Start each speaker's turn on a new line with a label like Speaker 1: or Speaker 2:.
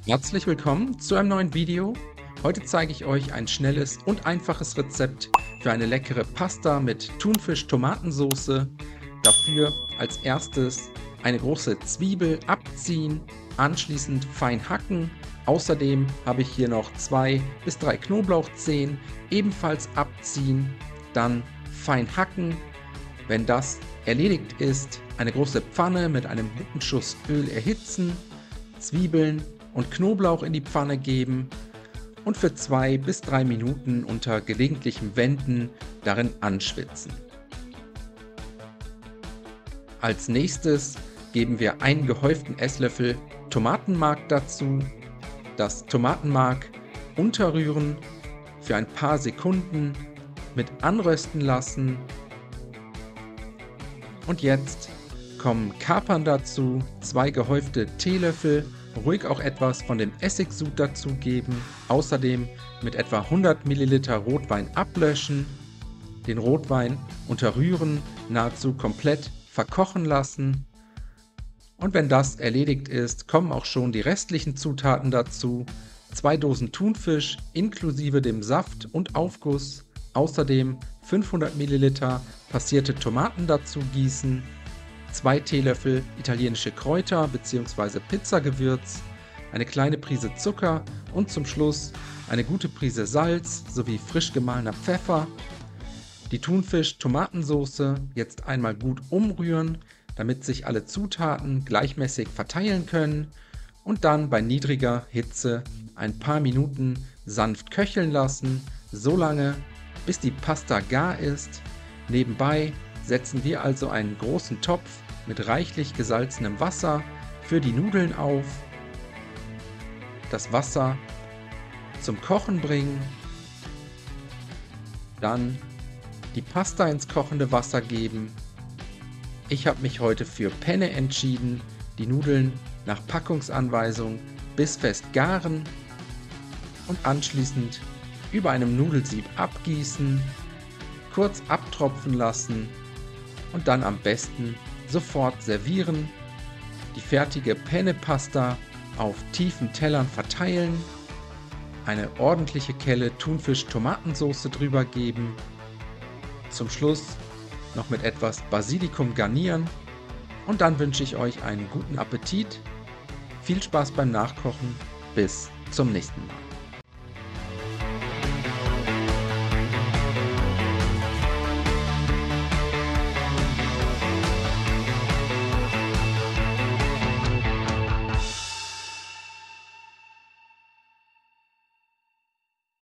Speaker 1: Herzlich willkommen zu einem neuen Video. Heute zeige ich euch ein schnelles und einfaches Rezept für eine leckere Pasta mit Thunfisch-Tomatensoße. Dafür als erstes eine große Zwiebel abziehen, anschließend fein hacken. Außerdem habe ich hier noch 2 bis 3 Knoblauchzehen, ebenfalls abziehen, dann fein hacken. Wenn das erledigt ist, eine große Pfanne mit einem guten Schuss Öl erhitzen, Zwiebeln und Knoblauch in die Pfanne geben und für 2 bis 3 Minuten unter gelegentlichem Wenden darin anschwitzen. Als nächstes geben wir einen gehäuften Esslöffel Tomatenmark dazu. Das Tomatenmark unterrühren, für ein paar Sekunden mit anrösten lassen. Und jetzt kommen Kapern dazu, 2 gehäufte Teelöffel, ruhig auch etwas von dem Essigsud dazugeben, außerdem mit etwa 100 ml Rotwein ablöschen, den Rotwein unterrühren, nahezu komplett verkochen lassen. Und wenn das erledigt ist, kommen auch schon die restlichen Zutaten dazu, 2 Dosen Thunfisch inklusive dem Saft und Aufguss, außerdem 500 ml passierte Tomaten dazu gießen, 2 Teelöffel italienische Kräuter bzw. Pizzagewürz, eine kleine Prise Zucker und zum Schluss eine gute Prise Salz sowie frisch gemahlener Pfeffer. Die Thunfisch-Tomatensoße jetzt einmal gut umrühren, damit sich alle Zutaten gleichmäßig verteilen können und dann bei niedriger Hitze ein paar Minuten sanft köcheln lassen, so lange bis die Pasta gar ist. Nebenbei setzen wir also einen großen Topf mit reichlich gesalzenem Wasser für die Nudeln auf, das Wasser zum Kochen bringen, dann die Pasta ins kochende Wasser geben. Ich habe mich heute für Penne entschieden, die Nudeln nach Packungsanweisung bissfest garen und anschließend über einem Nudelsieb abgießen, kurz abtropfen lassen und dann am besten sofort servieren. Die fertige Penne-Pasta auf tiefen Tellern verteilen, eine ordentliche Kelle Thunfisch-Tomatensoße drüber geben, zum Schluss noch mit etwas Basilikum garnieren und dann wünsche ich euch einen guten Appetit, viel Spaß beim Nachkochen, bis zum nächsten Mal.